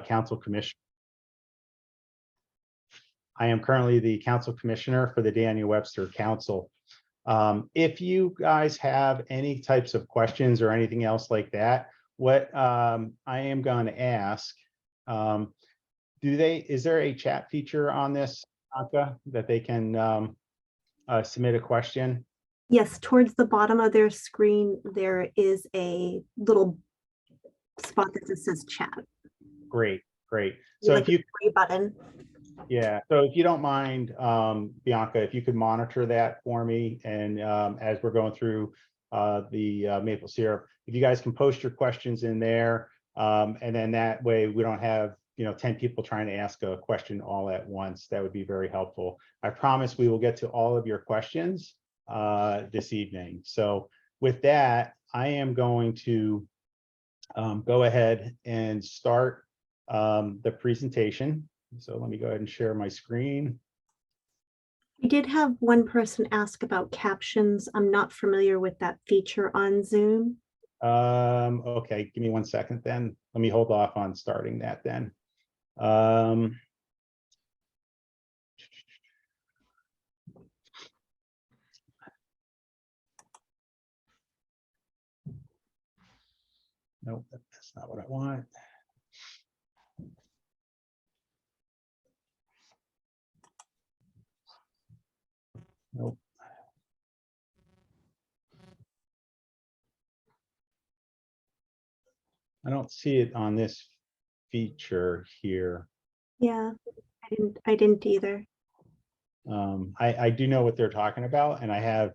Council Commissioner. I am currently the Council Commissioner for the Daniel Webster Council. If you guys have any types of questions or anything else like that, what I am going to ask, is there a chat feature on this, Anka, that they can submit a question? Yes, towards the bottom of their screen, there is a little spot that just says chat. Great, great. So like if you button. Yeah, so if you don't mind, Bianca, if you could monitor that for me, and as we're going through the maple syrup, if you guys can post your questions in there, and then that way we don't have 10 people trying to ask a question all at once. That would be very helpful. I promise we will get to all of your questions this evening. So with that, I am going to go ahead and start the presentation. So let me go ahead and share my screen. I did have one person ask about captions. I'm not familiar with that feature on Zoom. Okay, give me 1 second then. Let me hold off on starting that then. Nope, that's not what I want. Nope. I don't see it on this feature here. Yeah, I didn't either. I do know what they're talking about, and I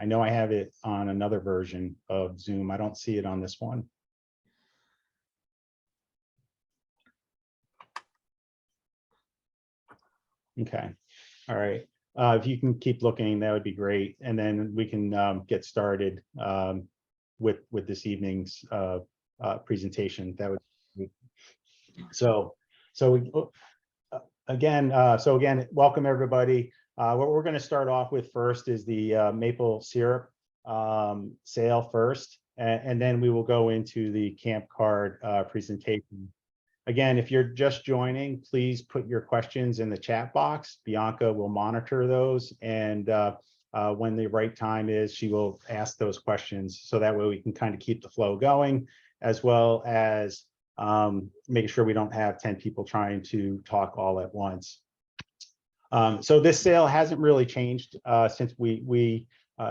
know I have it on another version of Zoom. I don't see it on this one. Okay, all right. If you can keep looking, that would be great, and then we can get started with this evening's presentation. That would be, again, welcome everybody. What we're going to start off with first is the maple syrup sale first, and then we will go into the camp card presentation. Again, if you're just joining, please put your questions in the chat box. Bianca will monitor those, and when the right time is, she will ask those questions, so that way we can kind of keep the flow going, as well as making sure we don't have 10 people trying to talk all at once. So this sale hasn't really changed since we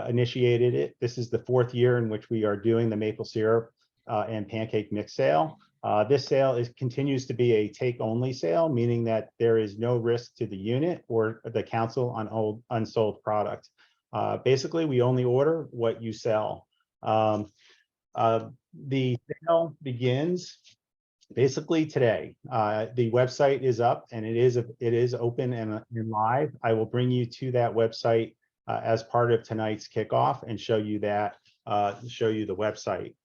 initiated it. This is the 4th year in which we are doing the maple syrup and pancake mix sale. This sale continues to be a take-only sale, meaning that there is no risk to the unit or the council on unsold product. Basically, we only order what you sell. The sale begins basically today. The website is up, and it is open and live. I will bring you to that website as part of tonight's kickoff and show you the website.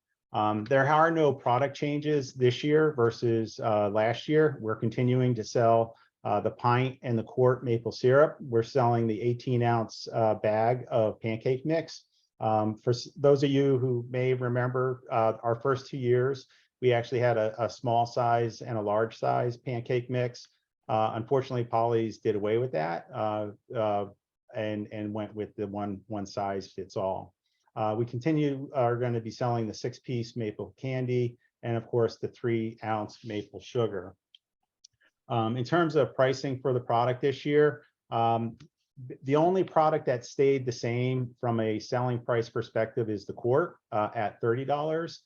There are no product changes this year versus last year. We're continuing to sell the pint and the quart maple syrup. We're selling the 18-ounce bag of pancake mix. For those of you who may remember, our first 2 years, we actually had a small size and a large size pancake mix. Unfortunately, Polly's did away with that and went with the one size fits all. We are going to be selling the 6-piece maple candy, and of course the 3-ounce maple sugar. In terms of pricing for the product this year, the only product that stayed the same from a selling price perspective is the quart at $30.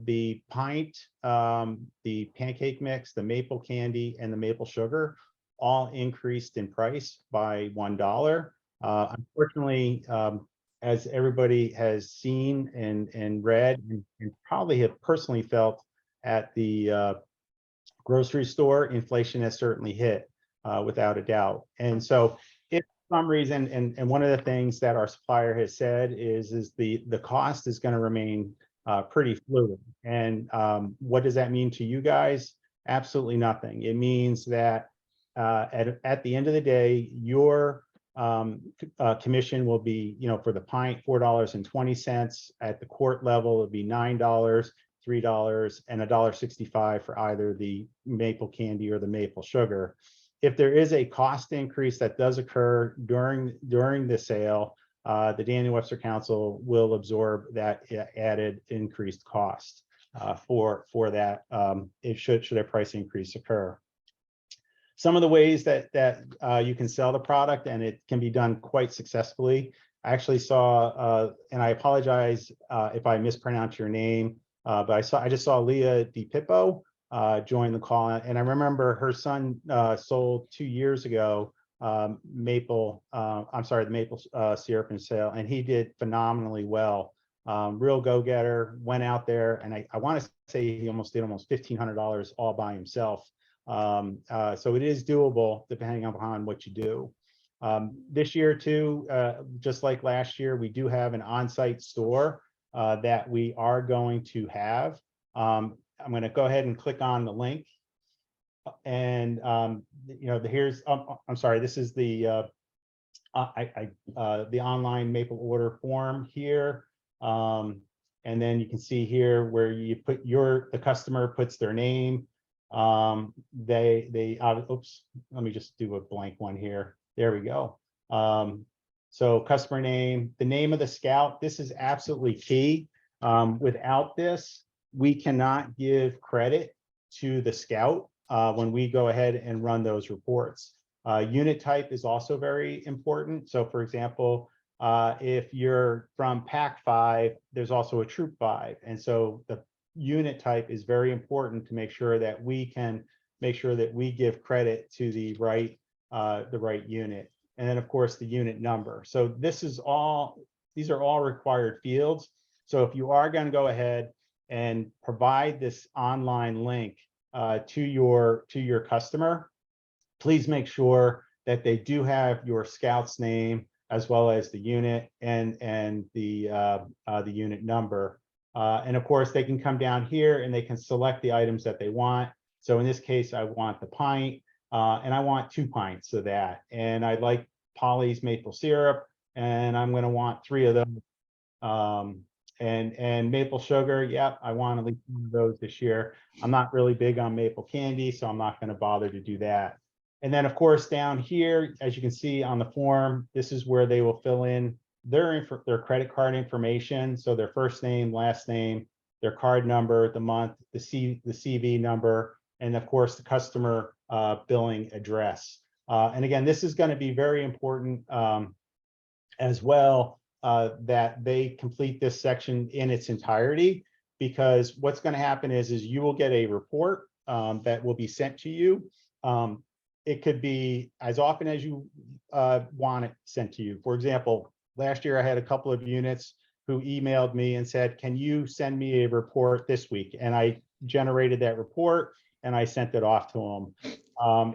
The pint, the pancake mix, the maple candy, and the maple sugar all increased in price by $1. Unfortunately, as everybody has seen and read and probably have personally felt at the grocery store, inflation has certainly hit without a doubt. And so if for some reason, and one of the things that our supplier has said is the cost is going to remain pretty fluid. And what does that mean to you guys? Absolutely nothing. It means that at the end of the day, your commission will be, for the pint, $4.20. At the quart level, it'll be $9. $3, and $1.65 for either the maple candy or the maple sugar. If there is a cost increase that does occur during the sale, the Daniel Webster Council will absorb that added increased cost for that if should a price increase occur. Some of the ways that you can sell the product, and it can be done quite successfully. I actually saw, and I apologize if I mispronounce your name, but I just saw Leah DiPippo join the call, and I remember her son sold 2 years ago the maple syrup and sale, and he did phenomenally well. Real go-getter, went out there, and I want to say he did almost $1,500 all by himself. So it is doable depending upon what you do. This year too, just like last year, we do have an on-site store that we are going to have. I'm going to go ahead and click on the link, and here's I'm sorry, this is the online maple order form here, and then you can see here where you put the customer puts their name. Oops, let me just do a blank one here. There we go. So customer name, the name of the scout. This is absolutely key. Without this, we cannot give credit to the scout when we go ahead and run those reports. Unit type is also very important. So for example, if you're from Pack 5, there's also a Troop 5. And so the unit type is very important to make sure that we give credit to the right unit. And then of course the unit number. So these are all required fields. So if you are going to go ahead and provide this online link to your customer, please make sure that they do have your scout's name as well as the unit and the unit number. And of course, they can come down here and they can select the items that they want. So in this case, I want the pint, and I want 2 pints of that. And I like Polly's maple syrup, and I'm going to want 3 of those. And maple sugar, yep, I want at least 1 of those this year. I'm not really big on maple candy, so I'm not going to bother to do that. And then of course, down here, as you can see on the form, this is where they will fill in their credit card information. So their first name, last name, their card number, the month, the CV number, and of course the customer billing address. And again, this is going to be very important as well, that they complete this section in its entirety, because what's going to happen is you will get a report that will be sent to you. It could be as often as you want it sent to you. For example, last year I had a couple of units who emailed me and said, can you send me a report this week? And I generated that report and I sent it off to them.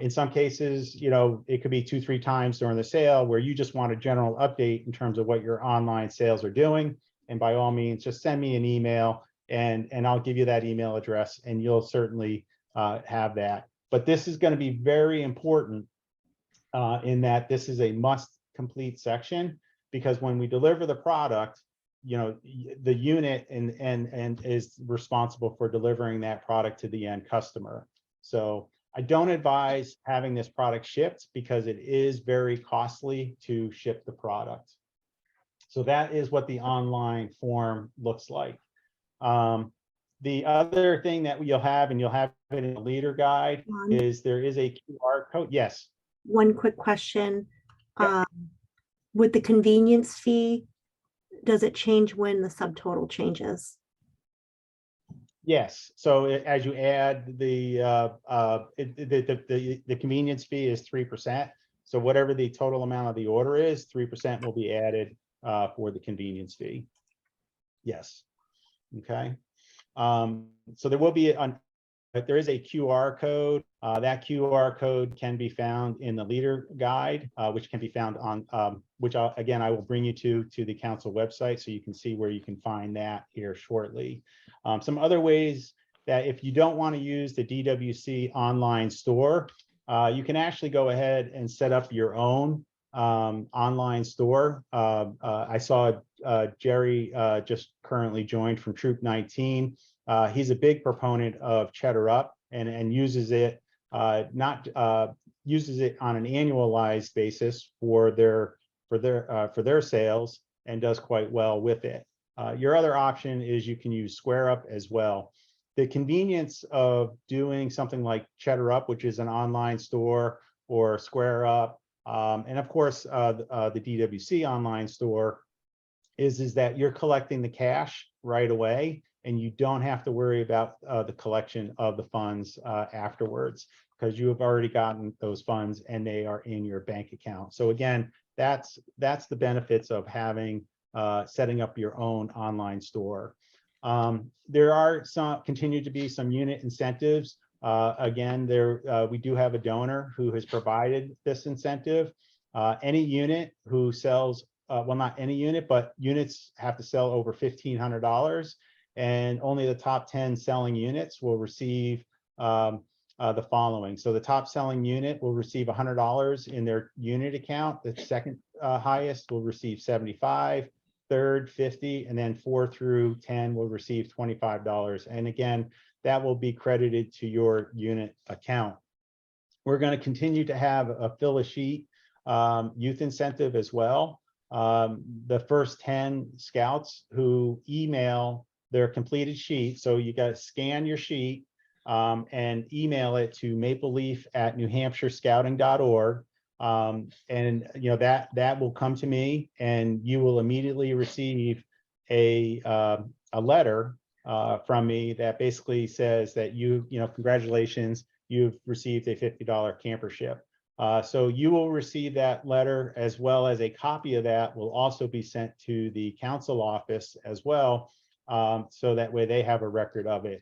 In some cases, it could be 2-3 times during the sale where you just want a general update in terms of what your online sales are doing. And by all means, just send me an email and I'll give you that email address and you'll certainly have that. But this is going to be very important in that this is a must complete section, because when we deliver the product, the unit and is responsible for delivering that product to the end customer. So I don't advise having this product shipped because it is very costly to ship the product. So that is what the online form looks like. The other thing that you'll have, and you'll have it in the leader guide, is there is a QR code. Yes. One quick question. Yep. With the convenience fee, does it change when the subtotal changes? Yes. So as you add the convenience fee is 3%. So whatever the total amount of the order is, 3% will be added for the convenience fee. Yes. Okay. So there will be there is a QR code. That QR code can be found in the leader guide, which can be found on again, I will bring you to the council website, so you can see where you can find that here shortly. Some other ways that if you don't want to use the DWC online store, you can actually go ahead and set up your own online store. I saw Jerry just currently joined from Troop 19. He's a big proponent of Cheddar Up and uses it not uses it on an annualized basis for their sales and does quite well with it. Your other option is you can use Square Up as well. The convenience of doing something like Cheddar Up, which is an online store, or Square Up, and of course the DWC online store, is that you're collecting the cash right away, and you don't have to worry about the collection of the funds afterwards, because you have already gotten those funds and they are in your bank account. So again, that's the benefits of having setting up your own online store. There are continue to be some unit incentives. Again, we do have a donor who has provided this incentive. Any unit who sells, well, not any unit, but units have to sell over $1,500, and only the top 10 selling units will receive the following. So the top selling unit will receive $100 in their unit account. The second highest will receive $75, third $50, and then 4 through 10 will receive $25. And again, that will be credited to your unit account. We're going to continue to have a fill a sheet youth incentive as well. The first 10 scouts who email their completed sheet, so you got to scan your sheet and email it to mapleleaf@newhampshirescouting.org. And you know that will come to me, and you will immediately receive a letter from me that basically says that you know, congratulations, you've received a $50 campership. So you will receive that letter, as well as a copy of that will also be sent to the council office as well, so that way they have a record of it.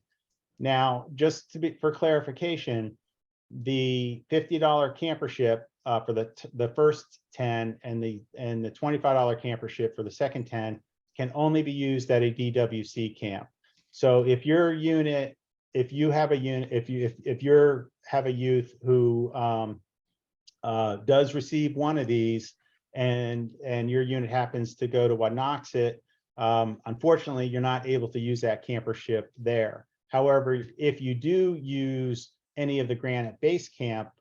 Now, just to be for clarification, the $50 campership for the first 10 and the $25 campership for the second 10 can only be used at a DWC camp. So if your unit, if you have a unit, if you have a youth who does receive one of these, and your unit happens to go to Wanaxit, unfortunately, you're not able to use that campership there. However, if you do use any of the Granite Base Camp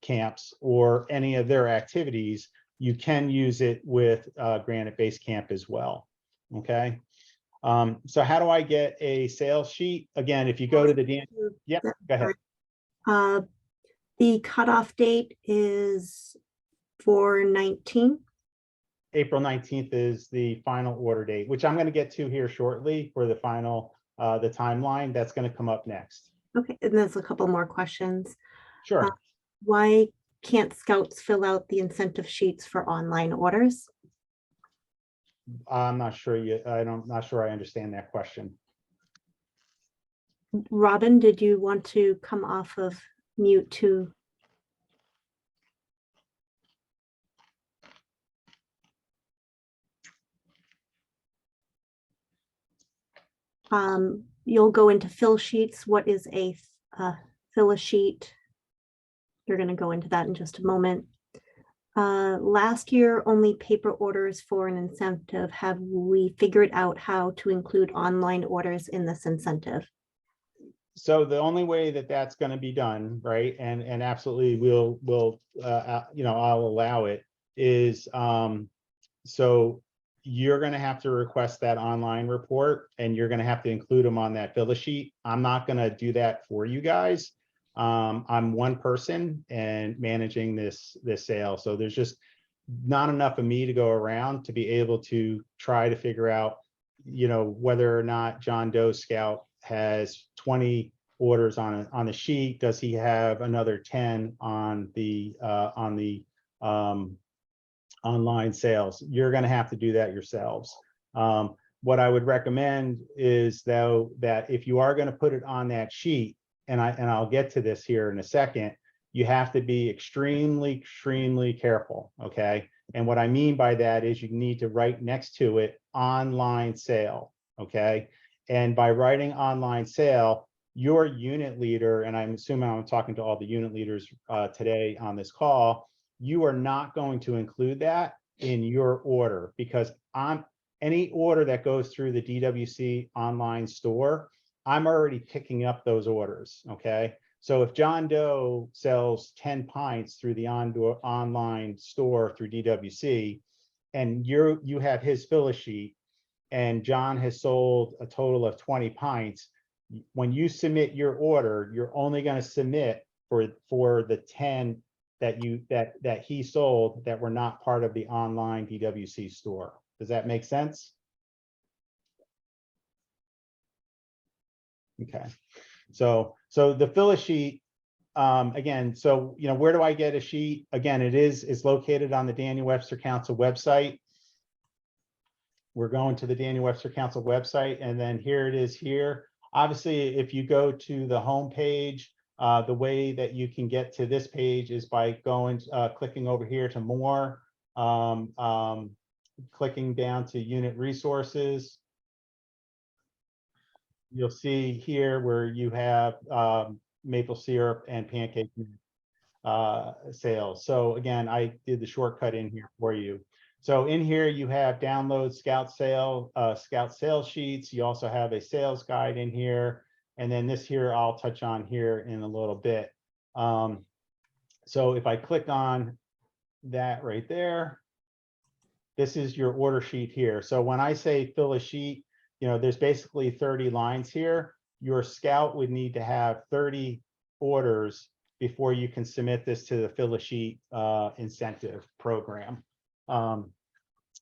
camps or any of their activities, you can use it with Granite Base Camp as well. Okay. So how do I get a sales sheet? Again, if you go to the yeah, go ahead. The cutoff date is 4/19. April 19th is the final order date, which I'm going to get to here shortly for the final the timeline. That's going to come up next. Okay, and there's a couple more questions. Sure. Why can't scouts fill out the incentive sheets for online orders? I'm not sure not sure I understand that question. Robin, did you want to come off of mute to? You'll go into fill sheets. What is a fill a sheet? You're going to go into that in just a moment. Last year, only paper orders for an incentive. Have we figured out how to include online orders in this incentive? So the only way that that's going to be done, right, and absolutely we'll you know, I'll allow it, is so you're going to have to request that online report, and you're going to have to include them on that fill sheet. I'm not going to do that for you guys. I'm one person and managing this sale, so there's just not enough of me to go around to be able to try to figure out, you know, whether or not John Doe Scout has 20 orders on the sheet. Does he have another 10 on the online sales? You're going to have to do that yourselves. What I would recommend is, though, that if you are going to put it on that sheet, and I'll get to this here in a second, you have to be extremely careful. Okay. And what I mean by that is you need to write next to it online sale. Okay. And by writing online sale, your unit leader, and I'm assuming I'm talking to all the unit leaders today on this call, you are not going to include that in your order, because any order that goes through the DWC online store, I'm already picking up those orders, okay? So if John Doe sells 10 pints through the online store through DWC, and you have his fill sheet, and John has sold a total of 20 pints, when you submit your order, you're only going to submit for the 10 that he sold that were not part of the online DWC store. Does that make sense? Okay. So the fill sheet, again, so where do I get a sheet? Again, it's located on the Daniel Webster Council website. We're going to the Daniel Webster Council website, and then here it is here. Obviously, if you go to the home page, the way that you can get to this page is by going, clicking over here to more, clicking down to unit resources. You'll see here where you have maple syrup and pancake sales. So again, I did the shortcut in here for you. So in here you have download Scout sales sheets. You also have a sales guide in here. And then this here, I'll touch on here in a little bit. So if I click on that right there, this is your order sheet here. So when I say fill a sheet, there's basically 30 lines here. Your Scout would need to have 30 orders before you can submit this to the fill a sheet incentive program. And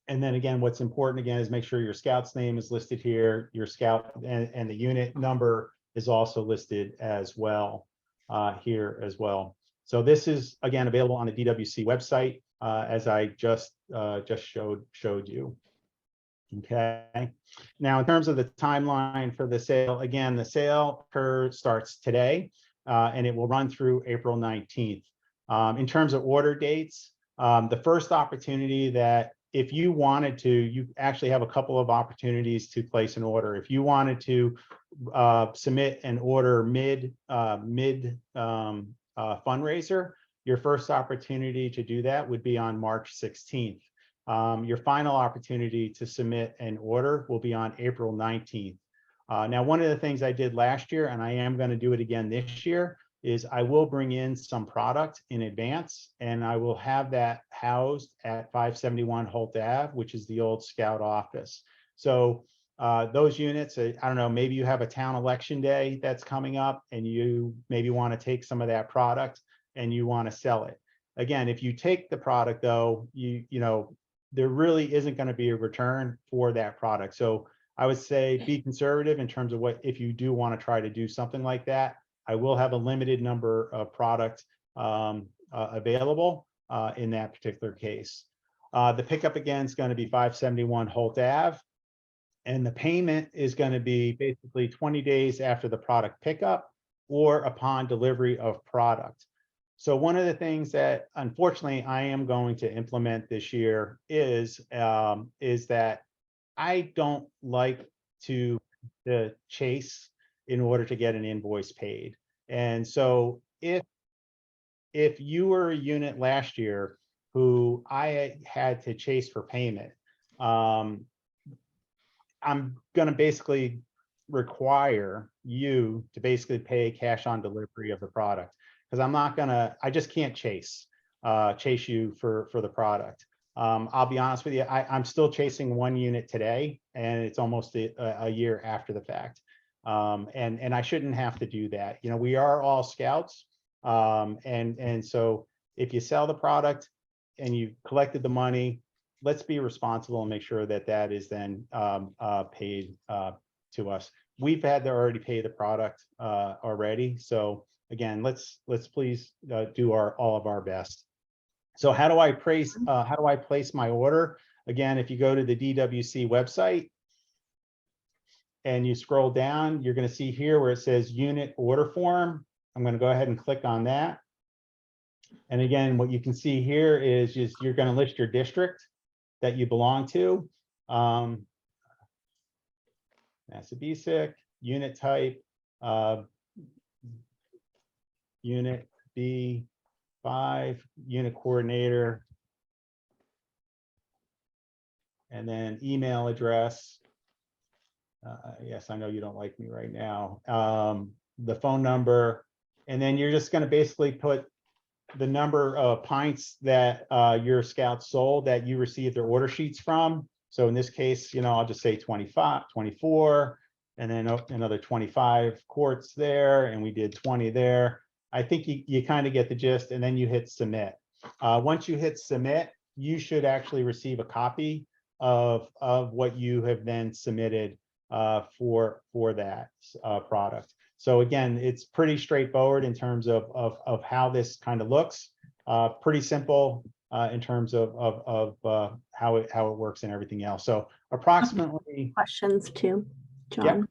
then again, what's important again is make sure your Scout's name is listed here, your Scout and the unit number is also listed as well here as well. So this is again available on the DWC website as I just showed you. Okay. Now, in terms of the timeline for the sale, again, the sale starts today and it will run through April 19th. In terms of order dates, the first opportunity that if you wanted to, you actually have a couple of opportunities to place an order. If you wanted to submit an order mid fundraiser, your first opportunity to do that would be on March 16th. Your final opportunity to submit an order will be on April 19th. Now, one of the things I did last year, and I am going to do it again this year, is I will bring in some product in advance, and I will have that housed at 571 Holt Ave, which is the old Scout office. So those units, I don't know, maybe you have a town election day that's coming up, and you maybe want to take some of that product and you want to sell it. Again, if you take the product, though, there really isn't going to be a return for that product. So I would say be conservative in terms of if you do want to try to do something like that. I will have a limited number of products available in that particular case. The pickup again is going to be 571 Holt Ave, and the payment is going to be basically 20 days after the product pickup or upon delivery of product. So one of the things that unfortunately I am going to implement this year is that I don't like to chase in order to get an invoice paid. And so if you were a unit last year who I had to chase for payment, I'm going to basically require you to basically pay cash on delivery of the product, because I just can't chase you for the product. I'll be honest with you, I'm still chasing one unit today, and it's almost a year after the fact. And I shouldn't have to do that. We are all Scouts. And so if you sell the product and you collected the money, let's be responsible and make sure that is then paid to us. We've had to already pay the product already. So again, let's please do all of our best. So how do I place my order? Again, if you go to the DWC website and you scroll down, you're going to see here where it says unit order form. I'm going to go ahead and click on that. And again, what you can see here is just you're going to list your district that you belong to. Massabesic, unit type, unit B5, unit coordinator. and then email address. Yes, I know you don't like me right now. The phone number, and then you're just going to basically put the number of pints that your scouts sold that you received their order sheets from. So in this case, I'll just say 25, 24, and then another 25 quarts there, and we did 20 there. I think you kind of get the gist, and then you hit submit. Once you hit submit, you should actually receive a copy of what you have then submitted for that product. So again, it's pretty straightforward in terms of how this kind of looks. Pretty simple in terms of how it works and everything else. So approximately Questions too, John.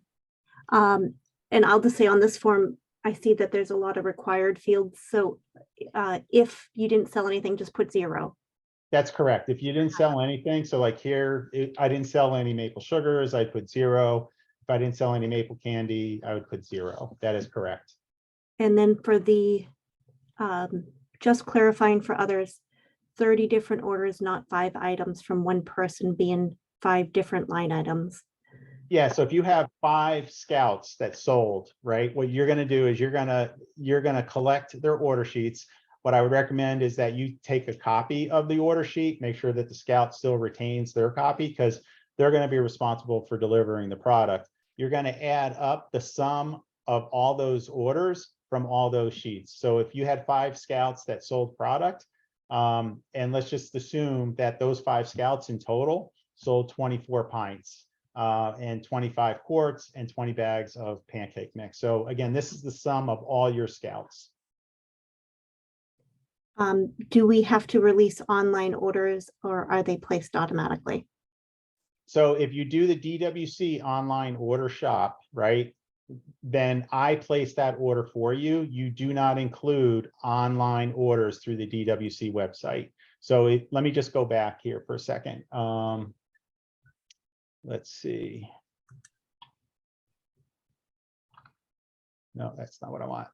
Yep. And I'll just say on this form, I see that there's a lot of required fields. So if you didn't sell anything, just put 0. That's correct. If you didn't sell anything, so like here, I didn't sell any maple sugars, I put 0. If I didn't sell any maple candy, I would put 0. That is correct. And then for the, just clarifying for others, 30 different orders, not 5 items from one person being 5 different line items. Yeah, so if you have 5 scouts that sold, right, what you're going to do is you're going to collect their order sheets. What I would recommend is that you take a copy of the order sheet, make sure that the scout still retains their copy because they're going to be responsible for delivering the product. You're going to add up the sum of all those orders from all those sheets. So if you had 5 scouts that sold product, and let's just assume that those 5 scouts in total sold 24 pints. And 25 quarts and 20 bags of pancake mix. So again, this is the sum of all your scouts. Do we have to release online orders or are they placed automatically? So if you do the DWC online order shop, right, then I place that order for you. You do not include online orders through the DWC website. So let me just go back here for a second. Let's see. No, that's not what I want.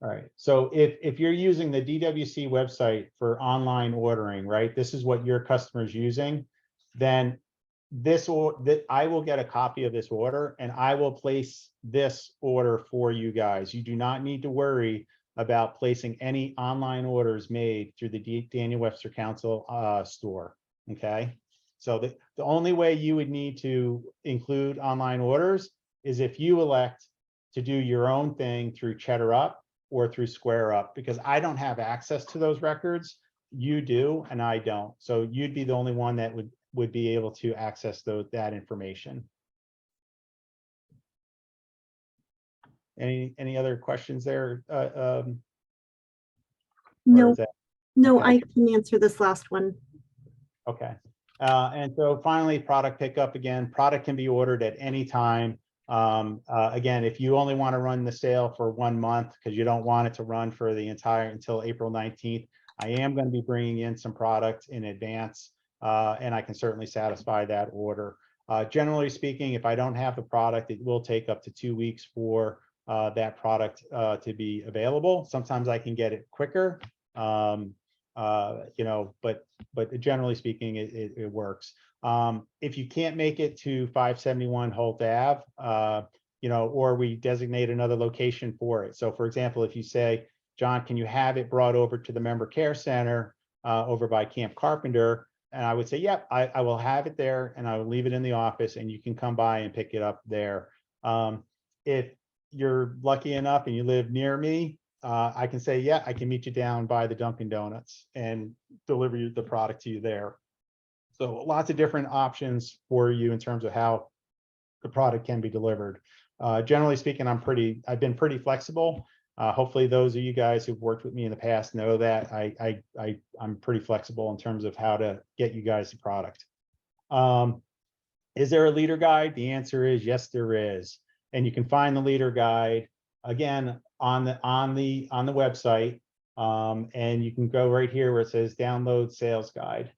All right, so if you're using the DWC website for online ordering, right, this is what your customer's using, then I will get a copy of this order and I will place this order for you guys. You do not need to worry about placing any online orders made through the Daniel Webster Council store, okay? So the only way you would need to include online orders is if you elect to do your own thing through Cheddar Up or through Square Up, because I don't have access to those records. You do, and I don't. So you'd be the only one that would be able to access that information. Any other questions there? No, no, okay. I can answer this last one. Okay. And so finally, product pickup. Again, product can be ordered at any time. Again, if you only want to run the sale for 1 month because you don't want it to run for the until April 19th, I am going to be bringing in some product in advance, and I can certainly satisfy that order. Generally speaking, if I don't have the product, it will take up to 2 weeks for that product to be available. Sometimes I can get it quicker, but generally speaking, it works. If you can't make it to 571 Holt Ave, or we designate another location for it. So for example, if you say, John, can you have it brought over to the Member Care Center over by Camp Carpenter? And I would say, yep, I will have it there and I will leave it in the office and you can come by and pick it up there. If you're lucky enough and you live near me, I can say, yeah, I can meet you down by the Dunkin' Donuts and deliver the product to you there. So lots of different options for you in terms of how the product can be delivered. Generally speaking, I've been pretty flexible. Hopefully those of you guys who've worked with me in the past know that I'm pretty flexible in terms of how to get you guys the product. Is there a leader guide? The answer is yes, there is. And you can find the leader guide again on the website. And you can go right here where it says download sales guide.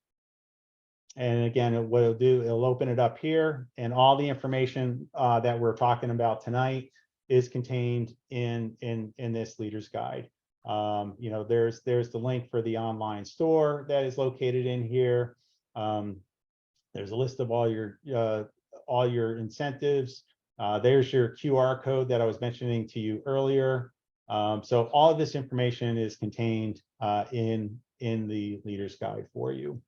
And again, what it'll do, it'll open it up here, and all the information that we're talking about tonight is contained in this leader's guide. You know, there's the link for the online store that is located in here. There's a list of all your incentives. There's your QR code that I was mentioning to you earlier. So all of this information is contained in the leader's guide for you.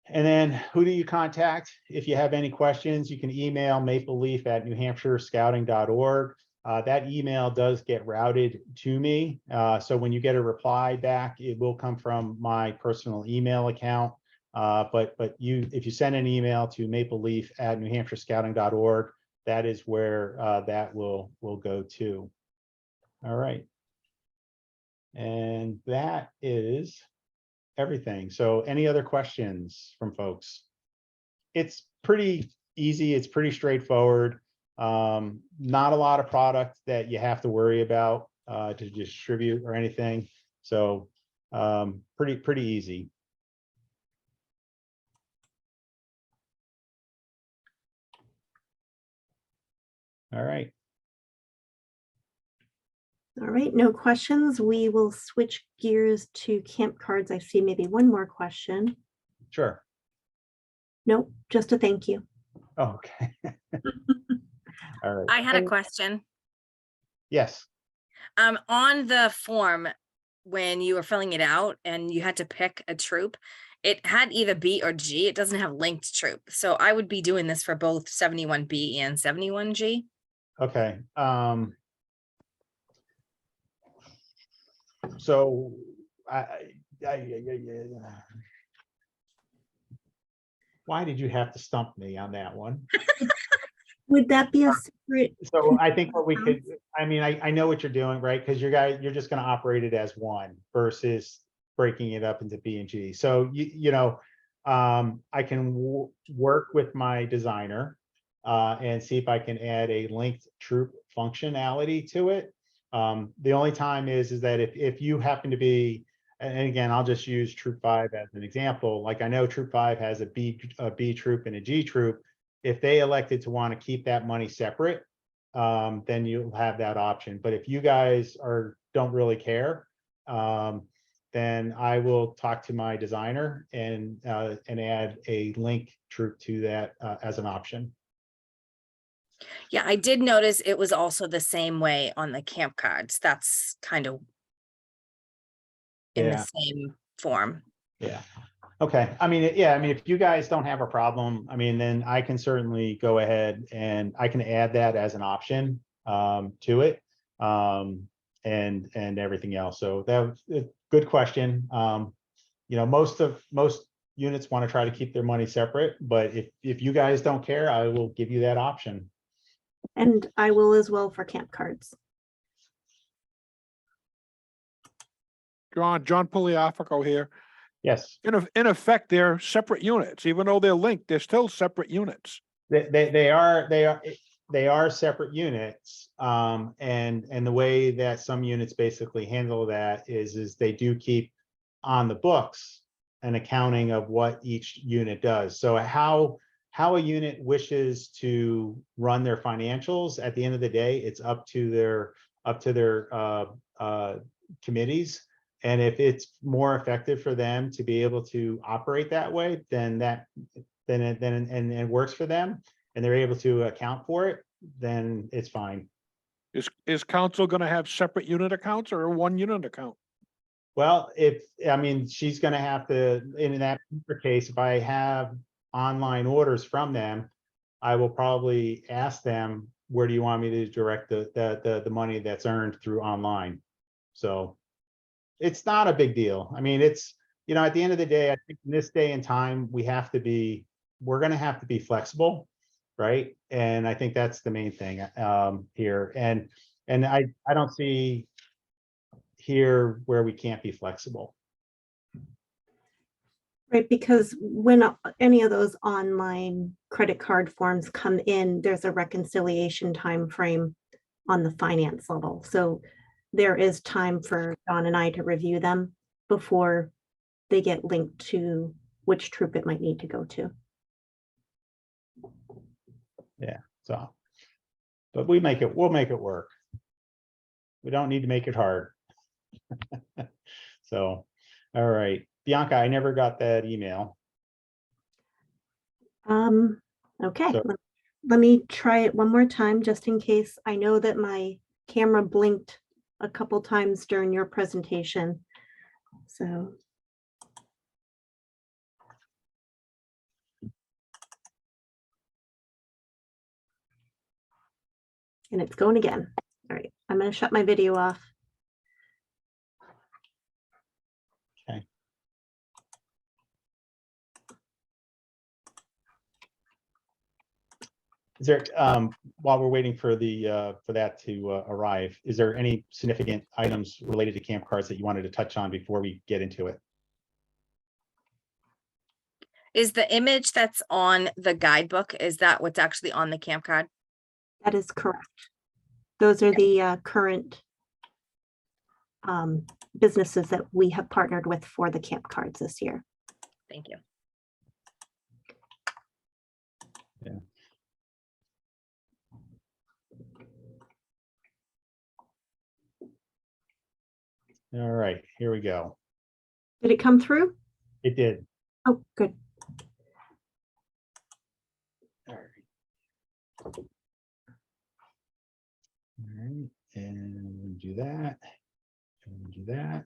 And then who do you contact? If you have any questions, you can email mapleleaf@newhampshirescouting.org. That email does get routed to me. So when you get a reply back, it will come from my personal email account. But if you send an email to mapleleaf@newhampshirescouting.org, that is where that will go to. All right. And that is everything. So any other questions from folks? It's pretty easy. It's pretty straightforward. Not a lot of product that you have to worry about to distribute or anything. So pretty easy. All right. All right, no questions. We will switch gears to camp cards. I see maybe one more question. Sure. Nope, just a thank you. Oh, okay. All right. I had a question. Yes. On the form, when you were filling it out and you had to pick a troop, it had either B or G. It doesn't have linked troop. So I would be doing this for both 71B and 71G. Okay. So why did you have to stump me on that one? Would that be a separate? So I think what we could, I mean, I know what you're doing, right? Because you're just going to operate it as one versus breaking it up into B and G. So you know, I can work with my designer and see if I can add a linked troop functionality to it. The only time is that if you happen to be, and again, I'll just use Troop 5 as an example. Like I know Troop 5 has a B troop and a G troop. If they elected to want to keep that money separate, then you'll have that option. But if you guys don't really care, then I will talk to my designer and add a link troop to that as an option. Yeah, I did notice it was also the same way on the camp cards. That's kind of in the same form. Yeah. Okay. I mean, yeah, I mean, if you guys don't have a problem, I mean, then I can certainly go ahead and I can add that as an option to it and everything else. So that was a good question. You know, most units want to try to keep their money separate, but if you guys don't care, I will give you that option. And I will as well for camp cards. John Poliafico here. Yes. In effect, they're separate units. Even though they're linked, they're still separate units. They are separate units. And the way that some units basically handle that is they do keep on the books an accounting of what each unit does. So how a unit wishes to run their financials, at the end of the day, it's up to their committees. And if it's more effective for them to be able to operate that way, then it works for them, and they're able to account for it, then it's fine. Is council going to have separate unit accounts or one unit account? Well, I mean, she's going to have to, in that case, if I have online orders from them, I will probably ask them, where do you want me to direct the money that's earned through online? So it's not a big deal. I mean, it's, you know, at the end of the day, I think in this day and time, we're going to have to be flexible, right? And I think that's the main thing here. And I don't see here where we can't be flexible. Right, because when any of those online credit card forms come in, there's a reconciliation time frame on the finance level. So there is time for Don and I to review them before they get linked to which troop it might need to go to. Yeah, so, but we'll make it work. We don't need to make it hard. So, all right, Bianca, I never got that email. Okay, So- let me try it one more time, just in case. I know that my camera blinked a couple times during your presentation. So. And it's going again. All right, I'm going to shut my video off. Okay. Is there, while we're waiting for that to arrive, is there any significant items related to camp cards that you wanted to touch on before we get into it? Is the image that's on the guidebook, is that what's actually on the camp card? That is correct. Those are the current businesses that we have partnered with for the camp cards this year. Thank you. All right, here we go. Did it come through? It did. Oh, good. All right. All right, and do that. And do that.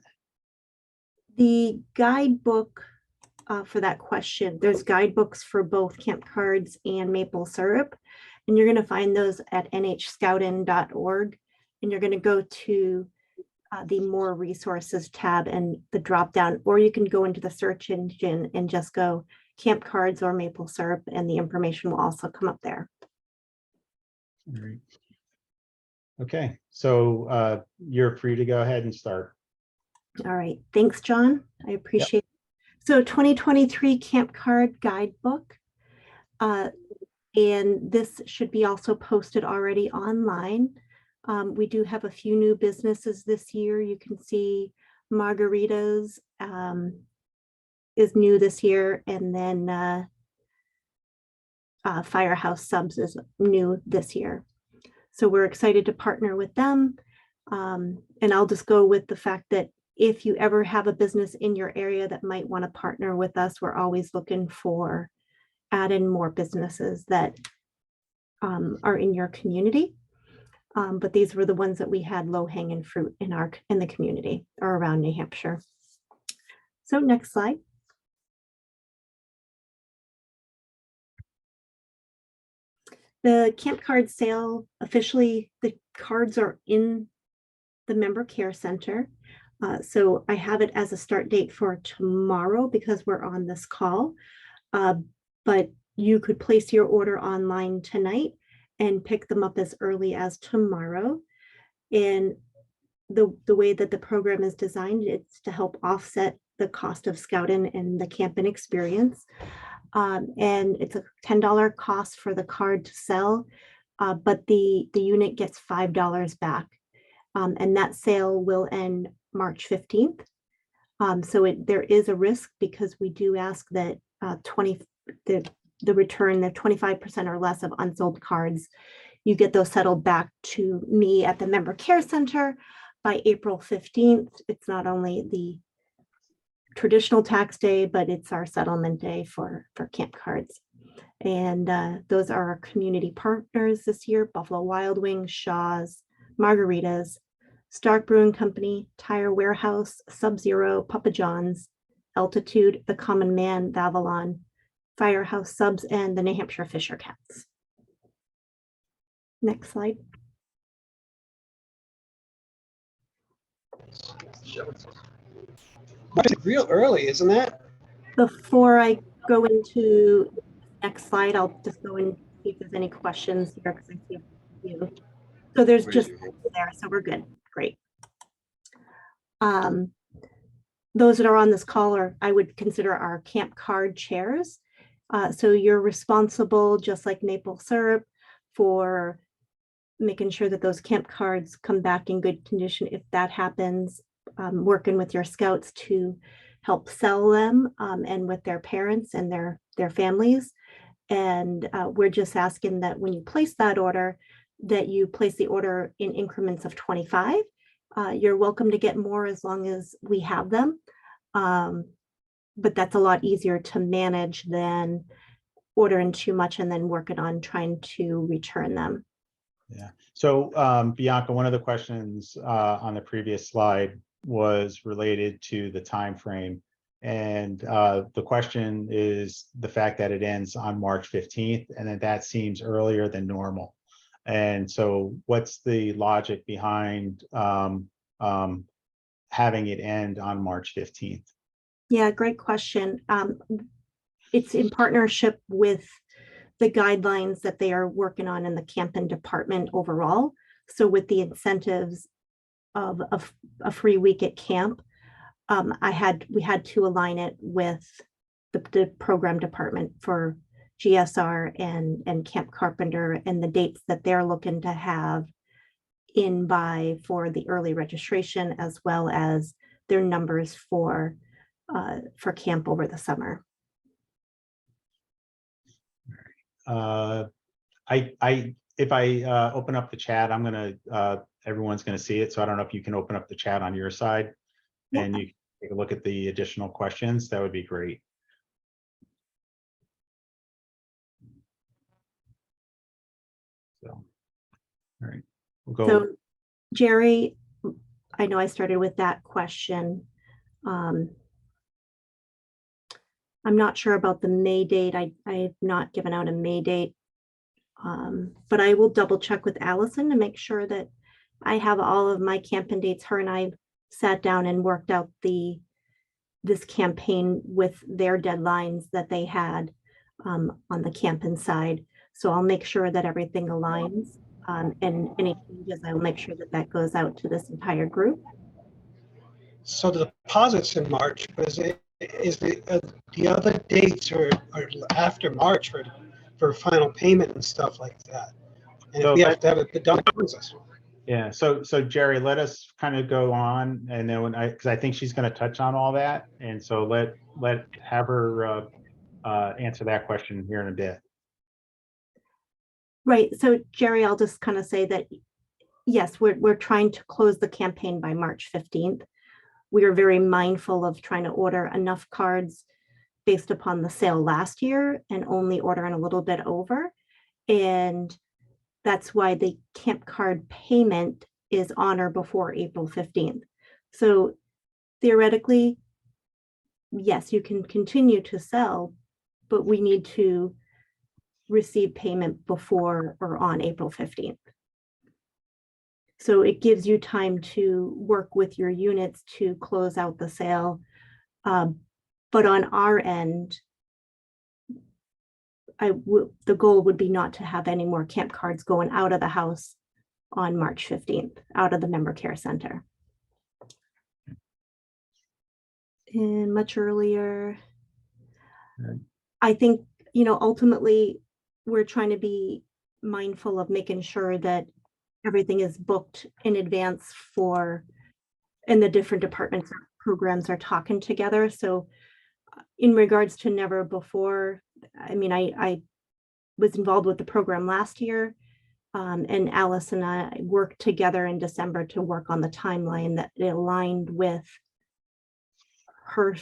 The guidebook for that question, there's guidebooks for both camp cards and maple syrup, and you're going to find those at nhscoutin.org, and you're going to go to the more resources tab and the drop down, or you can go into the search engine and just go camp cards or maple syrup, and the information will also come up there. All right. Okay, so you're free to go ahead and start. All right, thanks, John. I appreciate it. So 2023 Camp Card Guidebook. And this should be also posted already online. We do have a few new businesses this year. You can see Margaritas is new this year, and then Firehouse Subs is new this year. So we're excited to partner with them. And I'll just go with the fact that if you ever have a business in your area that might want to partner with us, we're always looking for add in more businesses that are in your community. But these were the ones that we had low hanging fruit in the community or around New Hampshire. So next slide. The camp card sale, officially, the cards are in the member care center. So I have it as a start date for tomorrow because we're on this call. But you could place your order online tonight and pick them up as early as tomorrow. And the way that the program is designed, it's to help offset the cost of scouting and the camping experience. And it's a $10 cost for the card to sell, but the unit gets $5 back. And that sale will end March 15th. So there is a risk because we do ask that the return, the 25% or less of unsold cards, you get those settled back to me at the member care center by April 15th. It's not only the traditional tax day, but it's our settlement day for camp cards. And those are our community partners this year: Buffalo Wild Wings, Shaw's, Margaritas, Stark Brewing Company, Tire Warehouse, Sub-Zero, Papa John's, Altitude, The Common Man, Avalon, Firehouse Subs, and the New Hampshire Fisher Cats. Next slide. It's real early, isn't that? Before I go into the next slide, I'll just go and see if there's any questions here because I see a few. So there's just there, so we're good. Great. Those that are on this call are, I would consider, our camp card chairs. So you're responsible, just like maple syrup, for making sure that those camp cards come back in good condition. If that happens, working with your scouts to help sell them and with their parents and their families. And we're just asking that when you place that order, that you place the order in increments of 25, You're welcome to get more as long as we have them. But that's a lot easier to manage than ordering too much and then working on trying to return them. Yeah. So Bianca, one of the questions on the previous slide was related to the time frame. And the question is the fact that it ends on March 15th, and that seems earlier than normal. And so what's the logic behind having it end on March 15th? Yeah, great question. It's in partnership with the guidelines that they are working on in the camping department overall. So with the incentives of a free week at camp, we had to align it with the program department for GSR and Camp Carpenter and the dates that they're looking to have in by for the early registration, as well as their numbers for camp over the summer. If I open up the chat, I'm gonna everyone's gonna see it. So I don't know if you can open up the chat on your side and you can take a look at the additional questions. That would be great. So, all right, we'll go. So Jerry, I know I started with that question. I'm not sure about the May date. I have not given out a May date, but I will double check with Allison to make sure that I have all of my camping dates. Her and I sat down and worked out this campaign with their deadlines that they had on the camping side. So I'll make sure that everything aligns, and any changes, I will make sure that that goes out to this entire group. So the deposits in March, but is the other dates are after March for final payment and stuff like that. And So if we have to have it done, Yeah, so Jerry, let us kind of go on, and then because I think she's going to touch on all that, and so have her answer that question here in a bit. Right. So Jerry, I'll just kind of say that, yes, we're trying to close the campaign by March 15th. We are very mindful of trying to order enough cards based upon the sale last year and only ordering a little bit over. And that's why the camp card payment is on or before April 15th. So theoretically, yes, you can continue to sell, but we need to receive payment before or on April 15th. So it gives you time to work with your units to close out the sale. But on our end, the goal would be not to have any more camp cards going out of the house on March 15th, out of the member care center. And much earlier, I think, ultimately, we're trying to be mindful of making sure that everything is booked in advance and the different departments or programs are talking together. So in regards to never before, I mean, I was involved with the program last year, and Alice and I worked together in December to work on the timeline that it aligned with her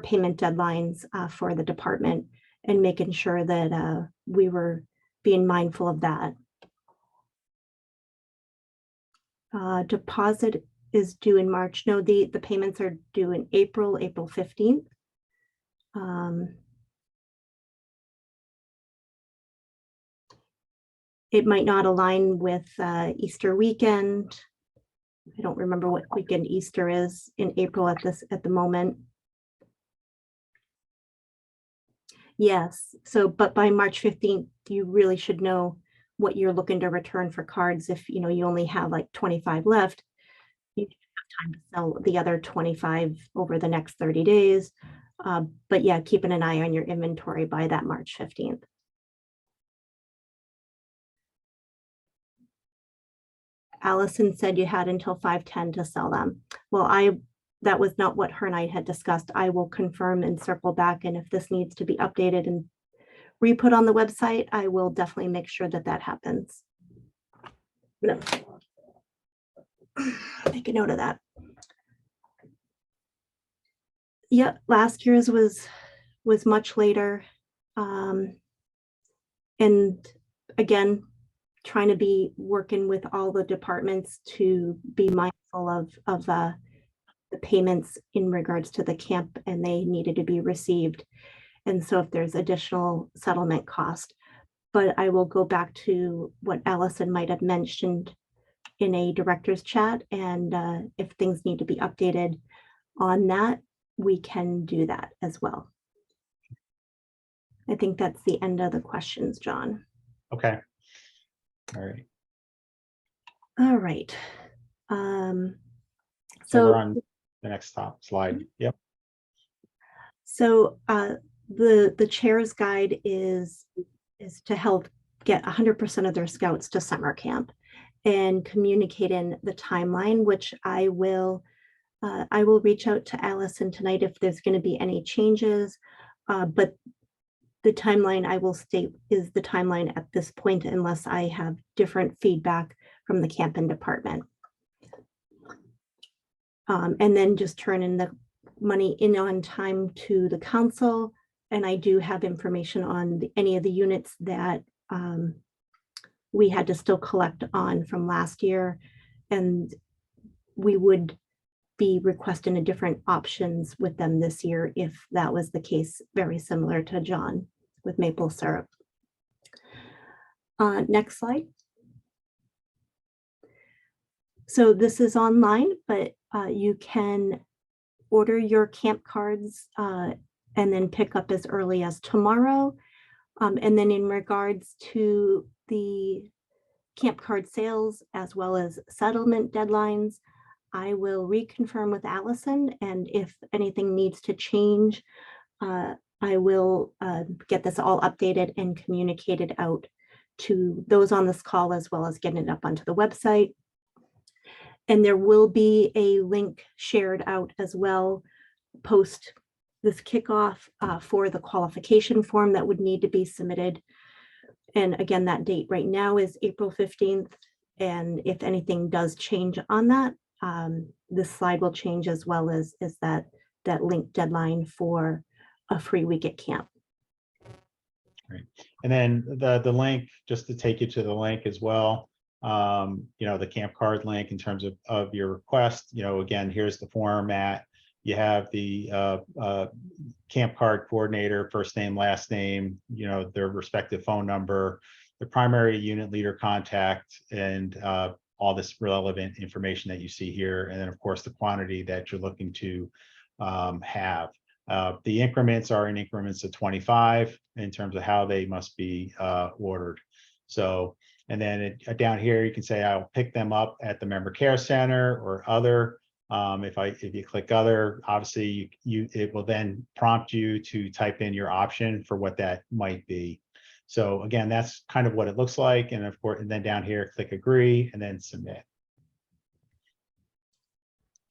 payment deadlines for the department, and making sure that we were being mindful of that. Deposit is due in March. No, the payments are due in April 15th. It might not align with Easter weekend. I don't remember what weekend Easter is in April at the moment. Yes, so but by March 15th, you really should know what you're looking to return for cards. If you only have like 25 left, you have time to sell the other 25 over the next 30 days. But yeah, keeping an eye on your inventory by that March 15th. Allison said you had until 5/10 to sell them. Well, that was not what her and I had discussed. I will confirm and circle back, and if this needs to be updated and re-put on the website, I will definitely make sure that happens. No. Make a note of that. Yeah, last year's was much later. And again, trying to be working with all the departments to be mindful of the payments in regards to the camp, and they needed to be received. And so if there's additional settlement cost, but I will go back to what Allison might have mentioned in a director's chat, and if things need to be updated on that, we can do that as well. I think that's the end of the questions, John. Okay. All right. All right. So we're So on the next top slide. Yep. So the chair's guide is to help get 100% of their scouts to summer camp and communicate in the timeline, which I will reach out to Allison tonight if there's going to be any changes. But the timeline I will state is the timeline at this point, unless I have different feedback from the camping department. And then just turn in the money in on time to the council. And I do have information on any of the units that we had to still collect on from last year. And we would be requesting a different options with them this year if that was the case, very similar to John with maple syrup. Next slide. So this is online, but you can order your camp cards and then pick up as early as tomorrow. And then in regards to the camp card sales as well as settlement deadlines, I will reconfirm with Allison, and if anything needs to change, I will get this all updated and communicated out to those on this call, as well as getting it up onto the website. And there will be a link shared out as well post this kickoff for the qualification form that would need to be submitted. And again, that date right now is April 15th. And if anything does change on that, this slide will change, as well as that link deadline for a free week at camp. Right. And then the link, just to take you to the link as well, the camp card link in terms of your request, again, here's the format. You have the camp card coordinator, first name, last name, their respective phone number, the primary unit leader contact, and all this relevant information that you see here. And then of course, the quantity that you're looking to have. The increments are in increments of 25 in terms of how they must be ordered. So, and then down here, you can say, I'll pick them up at the member care center or other. If you click other, obviously it will then prompt you to type in your option for what that might be. So again, that's kind of what it looks like. And of course, and then down here, click agree and then submit.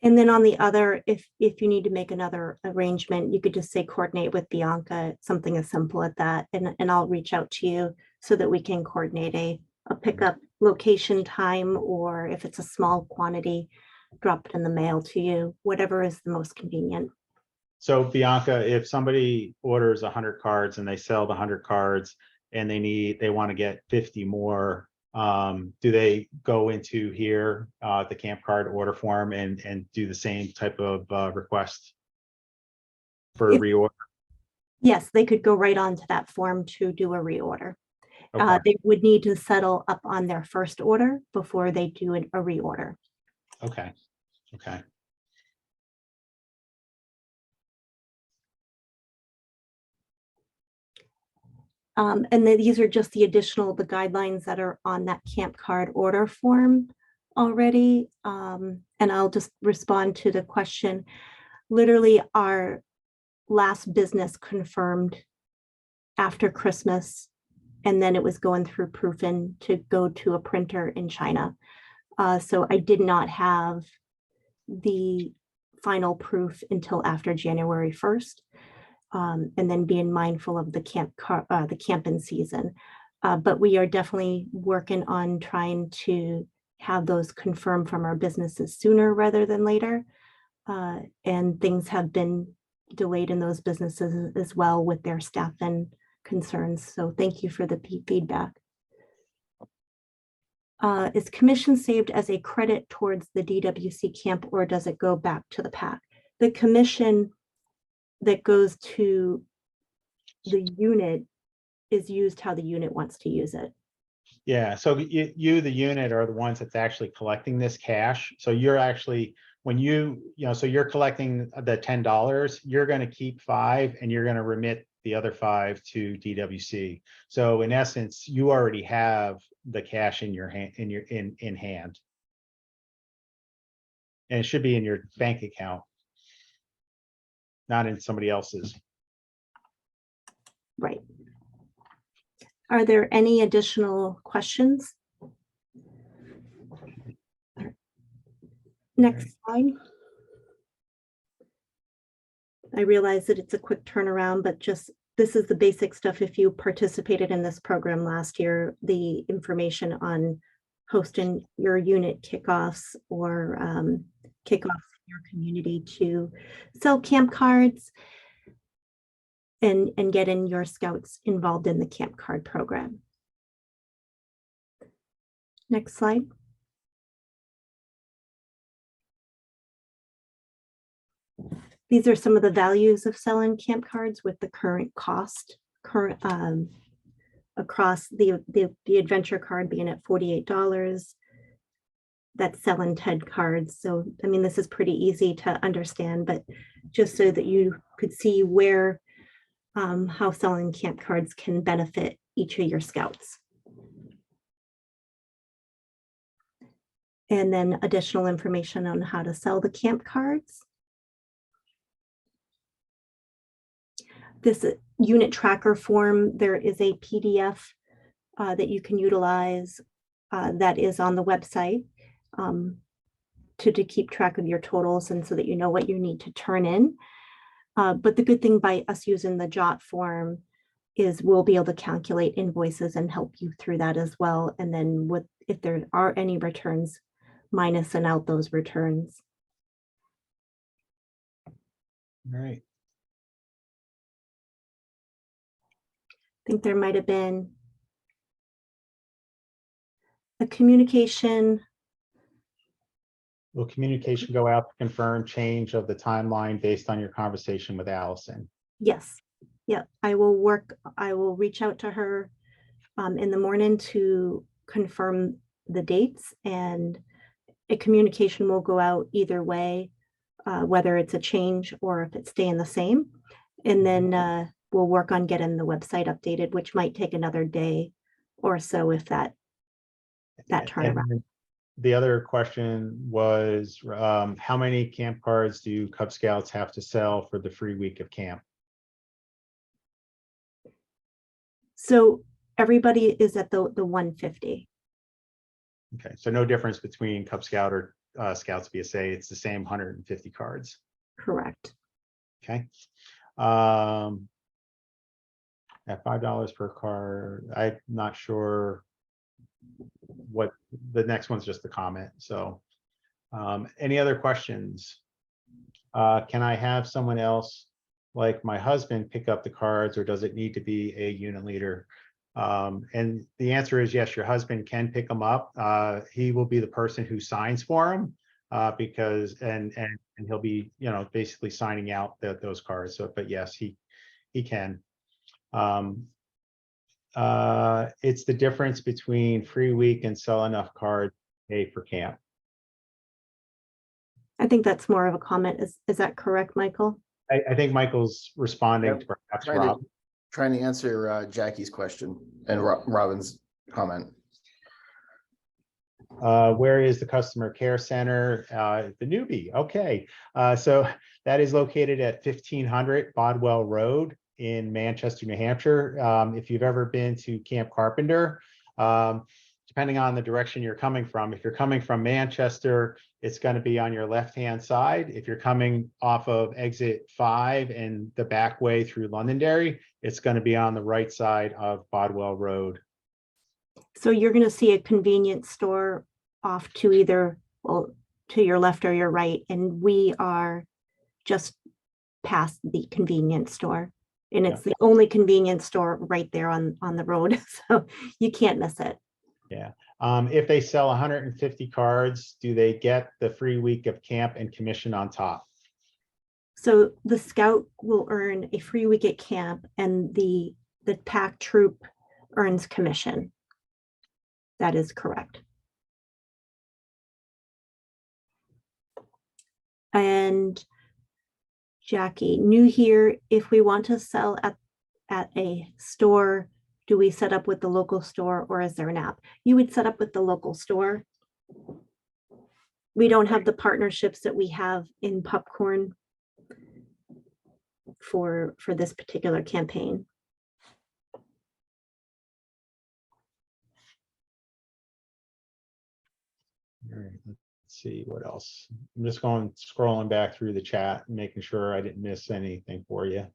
And then on the other, if you need to make another arrangement, you could just say coordinate with Bianca, something as simple as that, and I'll reach out to you so that we can coordinate a pickup location time, or if it's a small quantity, drop it in the mail to you, whatever is the most convenient. So Bianca, if somebody orders 100 cards and they sell the 100 cards and they want to get 50 more, do they go into here, the camp card order form, and do the same type of request for reorder? Yes, they could go right onto that form to do a reorder. Okay. They would need to settle up on their first order before they do a reorder. Okay. Okay. And then these are just the guidelines that are on that camp card order form already. And I'll just respond to the question. Literally, our last business confirmed after Christmas, and then it was going through proofing to go to a printer in China. So I did not have the final proof until after January 1st. And then being mindful of the camping season. But we are definitely working on trying to have those confirmed from our businesses sooner rather than later. And things have been delayed in those businesses as well with their staff and concerns. So thank you for the feedback. Is commission saved as a credit towards the DWC camp, or does it go back to the PAC? The commission that goes to the unit is used how the unit wants to use it. Yeah, so you, the unit, are the ones that's actually collecting this cash. So you're actually, when so you're collecting the $10, you're going to keep 5 and you're going to remit the other 5 to DWC. So in essence, you already have the cash in your hand, in hand. And it should be in your bank account, not in somebody else's. Right. Are there any additional questions? Next slide. I realize that it's a quick turnaround, but just this is the basic stuff. If you participated in this program last year, the information on hosting your unit kickoffs or kickoffs in your community to sell camp cards and getting your scouts involved in the camp card program. Next slide. These are some of the values of selling camp cards with the current cost, across the adventure card being at $48. That's selling TED cards. So, I mean, this is pretty easy to understand, but just so that you could see where how selling camp cards can benefit each of your scouts. And then additional information on how to sell the camp cards. This unit tracker form, there is a PDF that you can utilize that is on the website to keep track of your totals and so that you know what you need to turn in. But the good thing by us using the JOT form is we'll be able to calculate invoices and help you through that as well. And then if there are any returns, minus and out those returns. All right. I think there might have been a communication. Will communication go out to confirm change of the timeline based on your conversation with Allison? Yes. Yep. I will reach out to her in the morning to confirm the dates, and a communication will go out either way, whether it's a change or if it's staying the same. And then we'll work on getting the website updated, which might take another day or so if that turnaround. And the other question was, how many camp cards do Cub Scouts have to sell for the free week of camp? So everybody is at the 150. Okay, so no difference between Cub Scout or Scouts BSA. It's the same 150 cards. Correct. Okay. At $5 per card, I'm not sure what the next one's, just a comment. So any other questions? Can I have someone else like my husband pick up the cards, or does it need to be a unit leader? And the answer is yes, your husband can pick them up. He will be the person who signs for him because and he'll be, basically signing out those cards. So, but yes, he can. It's the difference between free week and sell enough cards to pay for camp. I think that's more of a comment. Is that correct, Michael? I think Michael's responding to perhaps Rob. Trying to answer Jackie's question and Robin's comment. Where is the customer care center? The newbie. Okay. So that is located at 1500 Bodwell Road in Manchester, New Hampshire. If you've ever been to Camp Carpenter, depending on the direction you're coming from, if you're coming from Manchester, it's going to be on your left-hand side. If you're coming off of exit 5 and the back way through Londonderry, it's going to be on the right side of Bodwell Road. So you're going to see a convenience store off to either, well, to your left or your right, and we are just past the convenience store. And it's the only convenience store right there on the road, so you can't miss it. Yeah. If they sell 150 cards, do they get the free week of camp and commission on top? So the scout will earn a free week at camp, and the pack troop earns commission. That is correct. And Jackie, new here, if we want to sell at a store, do we set up with the local store, or is there an app? You would set up with the local store. We don't have the partnerships that we have in popcorn for this particular campaign. All right, let's see what else. I'm just scrolling back through the chat, making sure I didn't miss anything for you.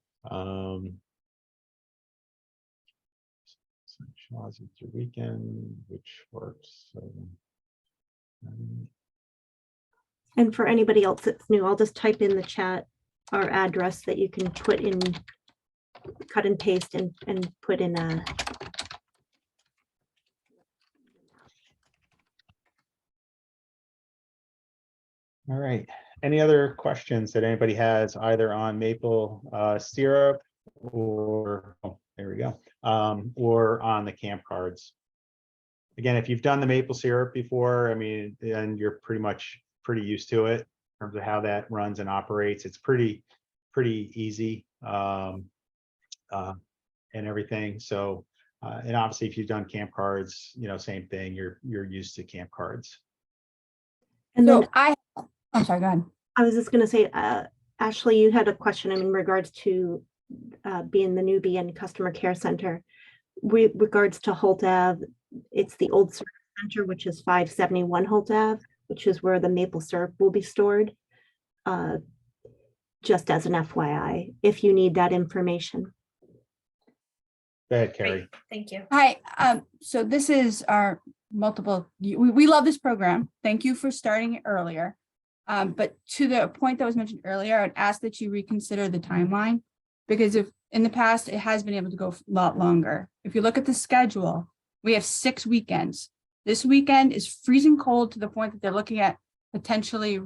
It's your weekend, which works. So, And for anybody else that's new, I'll just type in the chat our address that you can put in, cut and paste and put in a. all right. Any other questions that anybody has either on maple syrup or, oh, there we go, or on the camp cards? Again, if you've done the maple syrup before, I mean, and you're pretty used to it in terms of how that runs and operates. It's pretty easy and everything. So, and obviously, if you've done camp cards, you know, same thing. You're used to camp cards. And then I'm sorry, go ahead. I was just going to say, Ashley, you had a question in regards to being the newbie and customer care center. Regards to Holt Ave, it's the old service center, which is 571 Holt Ave, which is where the maple syrup will be stored. Just as an FYI, if you need that information. Go ahead, Carrie. Thank you. Hi, so this is our multiple, we love this program. Thank you for starting it earlier. But to the point that was mentioned earlier, I'd ask that you reconsider the timeline, because if in the past, it has been able to go a lot longer. If you look at the schedule, we have 6 weekends. This weekend is freezing cold to the point that they're looking at potentially,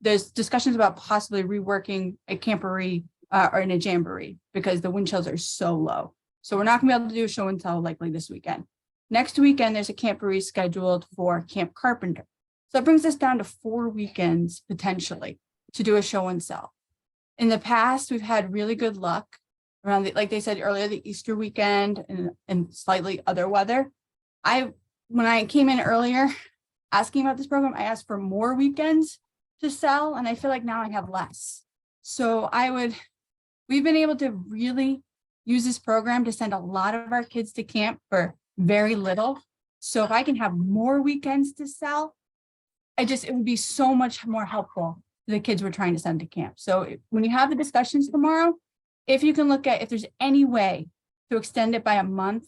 there's discussions about possibly reworking a camporee or in a jamboree because the wind chills are so low. So we're not gonna be able to do a show and tell likely this weekend. Next weekend, there's a camporee scheduled for Camp Carpenter. So it brings us down to 4 weekends potentially to do a show and sell. In the past, we've had really good luck around like they said earlier, the Easter weekend and slightly other weather. When I came in earlier asking about this program, I asked for more weekends to sell, and I feel like now I have less. So we've been able to really use this program to send a lot of our kids to camp for very little. So if I can have more weekends to sell, it would be so much more helpful to the kids we're trying to send to camp. So when you have the discussions tomorrow, if you can look at if there's any way to extend it by a month,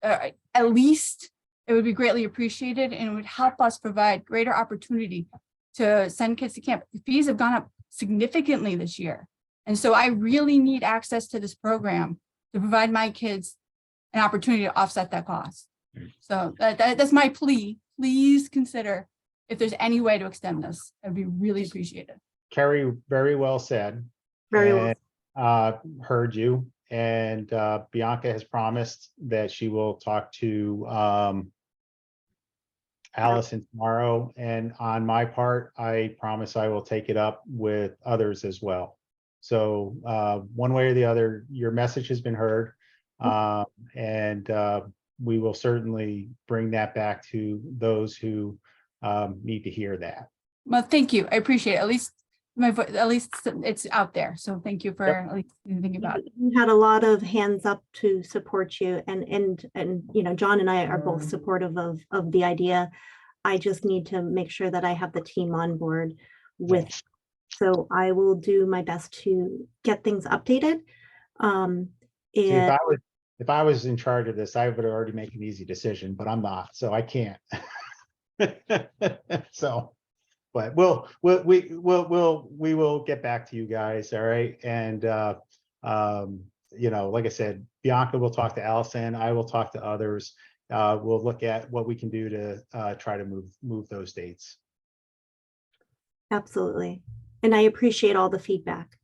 at least, it would be greatly appreciated, and it would help us provide greater opportunity to send kids to camp. The fees have gone up significantly this year. And so I really need access to this program to provide my kids an opportunity to offset that cost. So that's my plea. Please consider if there's any way to extend this. That'd be really appreciated. Carrie, very well said. Very well. Heard you. And Bianca has promised that she will talk to Allison tomorrow. And on my part, I promise I will take it up with others as well. So one way or the other, your message has been heard. And we will certainly bring that back to those who need to hear that. Well, thank you. I appreciate it. At least it's out there. So thank you for at least thinking about it. We had a lot of hands up to support you, and you know, John and I are both supportive of the idea. I just need to make sure that I have the team on board with. So I will do my best to get things updated. See, if I was in charge of this, I would already make an easy decision, but I'm not, so I can't. So, but we will get back to you guys. All right. And, you know, like I said, Bianca will talk to Allison. I will talk to others. We'll look at what we can do to try to move those dates. Absolutely. And I appreciate all the feedback.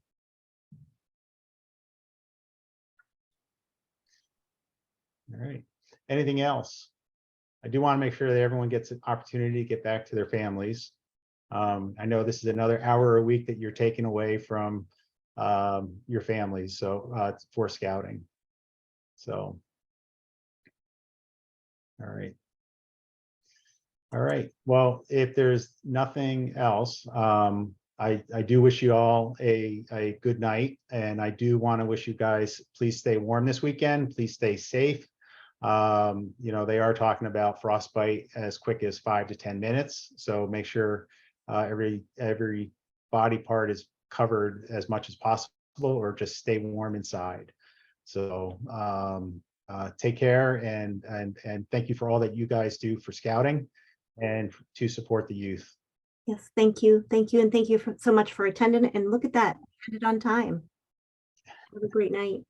All right. Anything else? I do want to make sure that everyone gets an opportunity to get back to their families. I know this is another hour a week that you're taking away from your families, so for scouting. So, all right. All right. Well, if there's nothing else, I do wish you all a good night, and I do want to wish you guys, please stay warm this weekend. Please stay safe. You know, they are talking about frostbite as quick as 5 to 10 minutes. So make sure every body part is covered as much as possible, or just stay warm inside. So take care, and thank you for all that you guys do for scouting and to support the youth. Yes, thank you. Thank you. And thank you so much for attending. And look at that, ended on time. Have a great night.